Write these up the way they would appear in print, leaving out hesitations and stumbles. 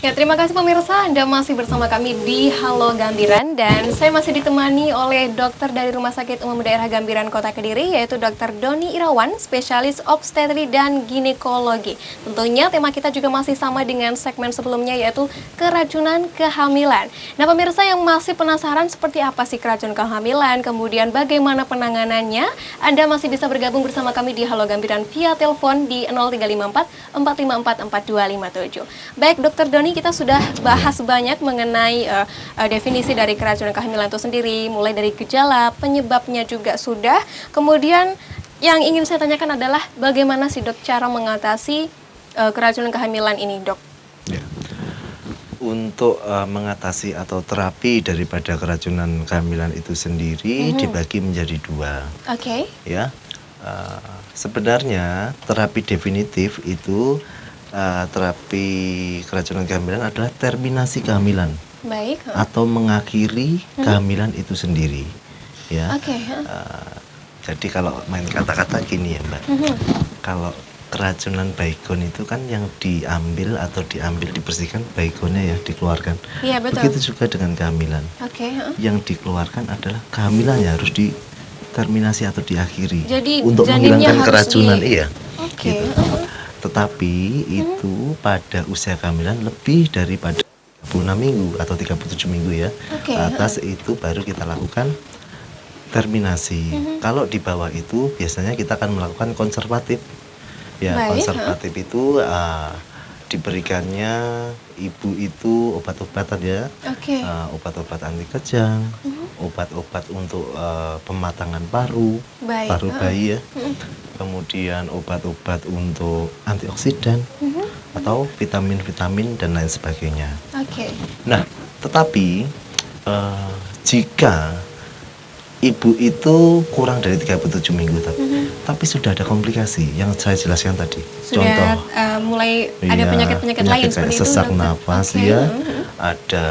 Ya, terima kasih pemirsa, Anda masih bersama kami di Halo Gambiran dan saya masih ditemani oleh dokter dari Rumah Sakit Umum Daerah Gambiran Kota Kediri, yaitu Dr. Doni Irawan, spesialis obstetri dan ginekologi. Tentunya tema kita juga masih sama dengan segmen sebelumnya, yaitu keracunan kehamilan. Nah, pemirsa yang masih penasaran seperti apa sih keracunan kehamilan, kemudian bagaimana penanganannya, Anda masih bisa bergabung bersama kami di Halo Gambiran via telepon di 0354 454 4257. Baik, Dokter Doni, kita sudah bahas banyak mengenai definisi dari keracunan kehamilan itu sendiri, mulai dari gejala, penyebabnya juga sudah. Kemudian yang ingin saya tanyakan adalah bagaimana sih dok cara mengatasi keracunan kehamilan ini, dok? Ya. Untuk mengatasi atau terapi daripada keracunan kehamilan itu sendiri dibagi menjadi dua. Oke. Ya, sebenarnya terapi definitif itu terapi keracunan kehamilan adalah terminasi kehamilan. Baik. Atau mengakhiri kehamilan itu sendiri. Ya. Oke. Jadi kalau main kata-kata gini ya Mbak, kalau keracunan baygon itu kan yang diambil dibersihkan baygonnya ya, dikeluarkan. Iya, betul. Begitu juga dengan kehamilan. Oke. Yang dikeluarkan adalah kehamilannya harus diterminasi atau diakhiri. Jadi untuk menghilangkan keracunan, iya. Oke. Gitu. Tetapi itu pada usia kehamilan lebih daripada 36 minggu atau 37 minggu ya. Atas itu baru kita lakukan terminasi. Kalau di bawah itu biasanya kita akan melakukan konservatif. Ya, konservatif itu diberikannya ibu itu obat-obatan ya. Obat-obat anti kejang, obat-obat untuk pematangan paru bayi ya. Kemudian obat-obat untuk antioksidan atau vitamin-vitamin dan lain sebagainya. Nah, tetapi jika ibu itu kurang dari 37 minggu tapi sudah ada komplikasi yang saya jelaskan tadi. Sudah mulai ada penyakit-penyakit lain seperti sesak itu, nafas ya. Ada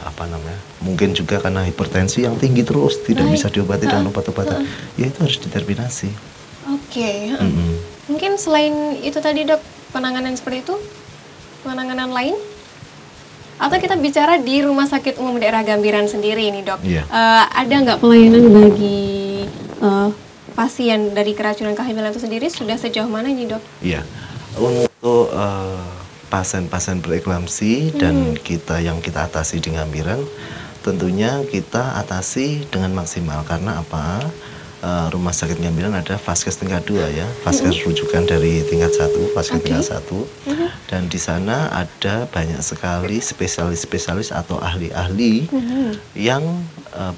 apa namanya? Mungkin juga karena hipertensi yang tinggi terus tidak bisa diobati dengan obat-obatan. Ya itu harus diterminasi. Mungkin selain itu tadi dok, penanganan seperti itu, penanganan lain? Atau kita bicara di Rumah Sakit Umum Daerah Gambiran sendiri ini dok, ada nggak pelayanan bagi pasien dari keracunan kehamilan itu sendiri, sudah sejauh mana ini dok? Iya, untuk pasien-pasien preeklamsi dan yang kita atasi di Gambiran, tentunya kita atasi dengan maksimal karena apa? Rumah Sakit Gambiran ada Vaskes tingkat 2 ya, Vaskes rujukan dari tingkat 1, Vaskes tingkat 1. Dan di sana ada banyak sekali spesialis-spesialis atau ahli-ahli yang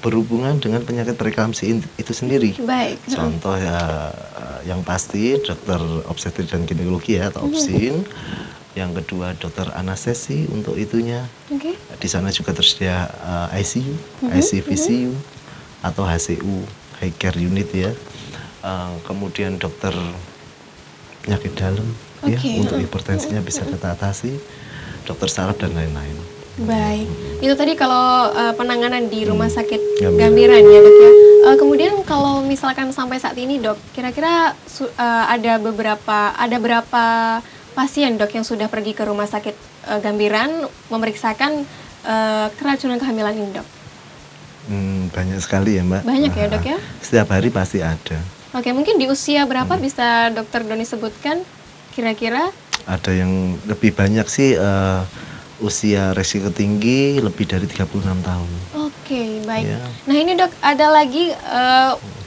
berhubungan dengan penyakit preeklamsi itu sendiri. Contoh ya yang pasti dokter obstetri dan ginekologi ya, atau obsin. Yang kedua dokter anestesi untuk itunya. Di sana juga tersedia ICU, ICVCU atau HCU, High Care Unit ya. Kemudian dokter penyakit dalam ya, untuk hipertensinya bisa kita atasi, dokter saraf dan lain-lain. Baik, itu tadi kalau penanganan di Rumah Sakit Gambiran ya dok ya. Kemudian kalau misalkan sampai saat ini dok, kira-kira ada berapa pasien dok yang sudah pergi ke Rumah Sakit Gambiran memeriksakan keracunan kehamilan ini dok? Banyak sekali ya Mbak. Banyak ya dok ya? Setiap hari pasti ada. Oke, mungkin di usia berapa bisa dokter Doni sebutkan kira-kira? Ada yang lebih banyak sih usia resiko tinggi lebih dari 36 tahun. Oke, baik. Ya. Nah ini dok, ada lagi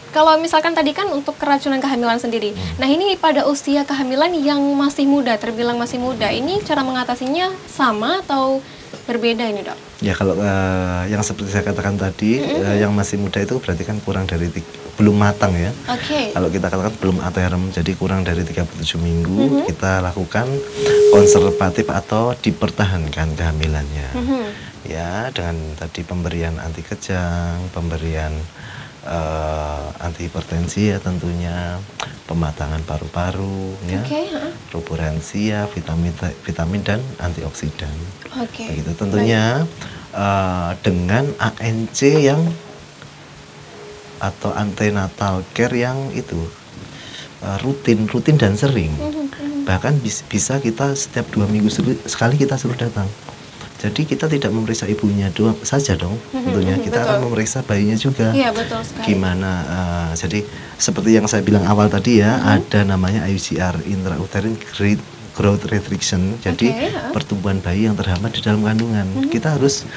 kalau misalkan tadi kan untuk keracunan kehamilan sendiri. Nah ini pada usia kehamilan yang masih muda, terbilang masih muda, ini cara mengatasinya sama atau berbeda ini dok? Ya kalau yang seperti saya katakan tadi, yang masih muda itu berarti kan kurang dari belum matang ya. Kalau kita katakan belum aterem, jadi kurang dari 37 minggu, kita lakukan konservatif atau dipertahankan kehamilannya. Ya, dengan tadi pemberian anti kejang, pemberian anti hipertensi ya tentunya, pematangan paru-paru ya, ruburansia, vitamin dan antioksidan. Begitu tentunya dengan ANC yang atau antenatal care yang itu rutin dan sering. Bahkan bisa kita setiap 2 minggu sekali kita suruh datang. Jadi kita tidak memeriksa ibunya doang saja dong, tentunya kita akan memeriksa bayinya juga. Iya, betul sekali. Gimana? Jadi seperti yang saya bilang awal tadi ya, ada namanya IUCR, intrauterine growth restriction. Jadi pertumbuhan bayi yang terhambat di dalam kandungan. Kita harus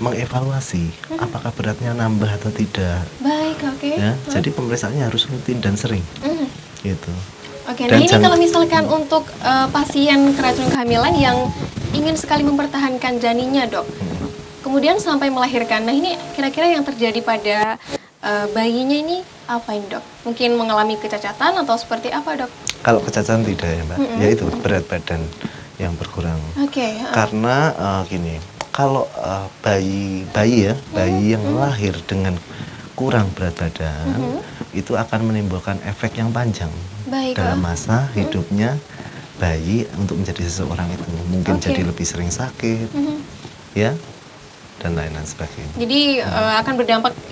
mengevaluasi apakah beratnya nambah atau tidak. Baik, oke. Ya, jadi pemeriksaannya harus rutin dan sering. Gitu. Oke, nah ini kalau misalkan untuk pasien keracunan kehamilan yang ingin sekali mempertahankan janinnya, Dok, kemudian sampai melahirkan, nah ini kira-kira yang terjadi pada bayinya ini apa ini, Dok? Mungkin mengalami kecacatan atau seperti apa, Dok? Kalau kecacatan tidak ya, Mbak, yaitu berat badan yang berkurang. Oke. Karena gini, kalau bayi yang lahir dengan kurang berat badan itu akan menimbulkan efek yang panjang. Baik, dalam masa hidupnya bayi untuk menjadi seseorang itu mungkin jadi lebih sering sakit, ya, dan lain-lain sebagainya. Jadi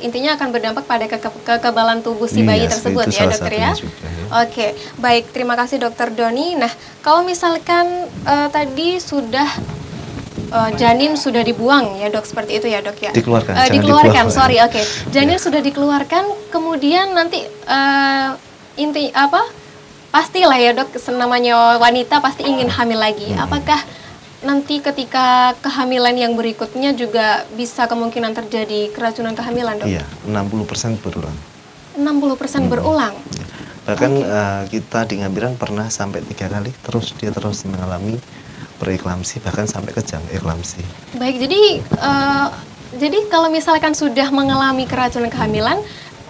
intinya akan berdampak pada kekebalan tubuh si bayi tersebut ya, Dokter ya. Juga, ya. Oke, baik, terima kasih Dokter Doni. Nah, kalau misalkan tadi sudah janin sudah dibuang ya, Dok, seperti itu ya, Dok ya. Dikeluarkan, sorry, oke. Janin sudah dikeluarkan, kemudian nanti pastilah ya, Dok, namanya wanita pasti ingin hamil lagi. Apakah nanti ketika kehamilan yang berikutnya juga bisa kemungkinan terjadi keracunan kehamilan, Dok? Iya, 60% berulang. 60% berulang? Bahkan kita di Ngambiran pernah sampai 3 kali dia terus mengalami preeklamsi, bahkan sampai kejang eklamsi. Baik, jadi kalau misalkan sudah mengalami keracunan kehamilan,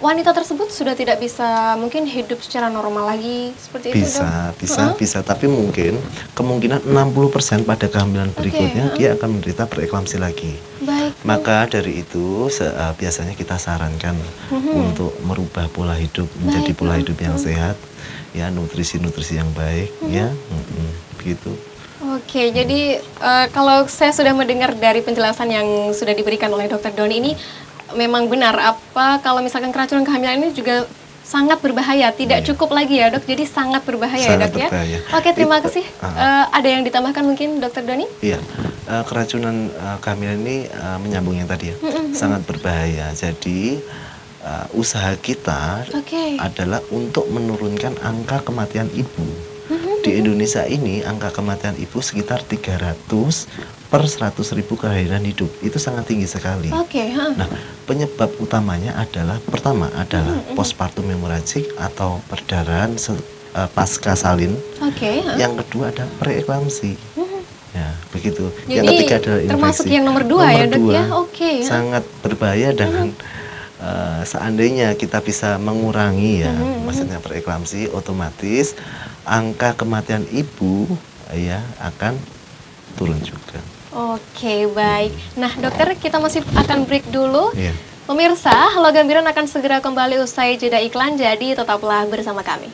wanita tersebut sudah tidak bisa mungkin hidup secara normal lagi seperti itu, Dok? Bisa, tapi mungkin kemungkinan 60% pada kehamilan berikutnya dia akan menderita preeklamsi lagi. Baik. Maka dari itu biasanya kita sarankan untuk merubah pola hidup menjadi pola hidup yang sehat, ya, nutrisi yang baik, ya, begitu. Oke, jadi kalau saya sudah mendengar dari penjelasan yang sudah diberikan oleh Dokter Doni ini, memang benar kalau misalkan keracunan kehamilan ini juga sangat berbahaya, tidak cukup lagi ya, Dok, jadi sangat berbahaya ya, Dok ya. Oke, terima kasih. Ada yang ditambahkan mungkin, Dokter Doni? Iya, keracunan kehamilan ini menyambung yang tadi ya, sangat berbahaya. Jadi usaha kita adalah untuk menurunkan angka kematian ibu. Di Indonesia ini angka kematian ibu sekitar 300 per 100.000 kelahiran hidup. Itu sangat tinggi sekali. Nah, penyebab utamanya pertama adalah postpartum hemorrhagic atau perdarahan pasca salin. Yang kedua ada preeklamsi. Ya, begitu. Jadi, yang ketiga adalah infeksi. Termasuk yang nomor 2 ya, Dok ya? Sangat berbahaya dan seandainya kita bisa mengurangi ya, maksudnya preeklamsi, otomatis angka kematian ibu ya akan turun juga. Oke, baik. Nah, Dokter, kita masih akan break dulu. Iya. Pemirsa, Halo Gambiran akan segera kembali usai jeda iklan, jadi tetaplah bersama kami.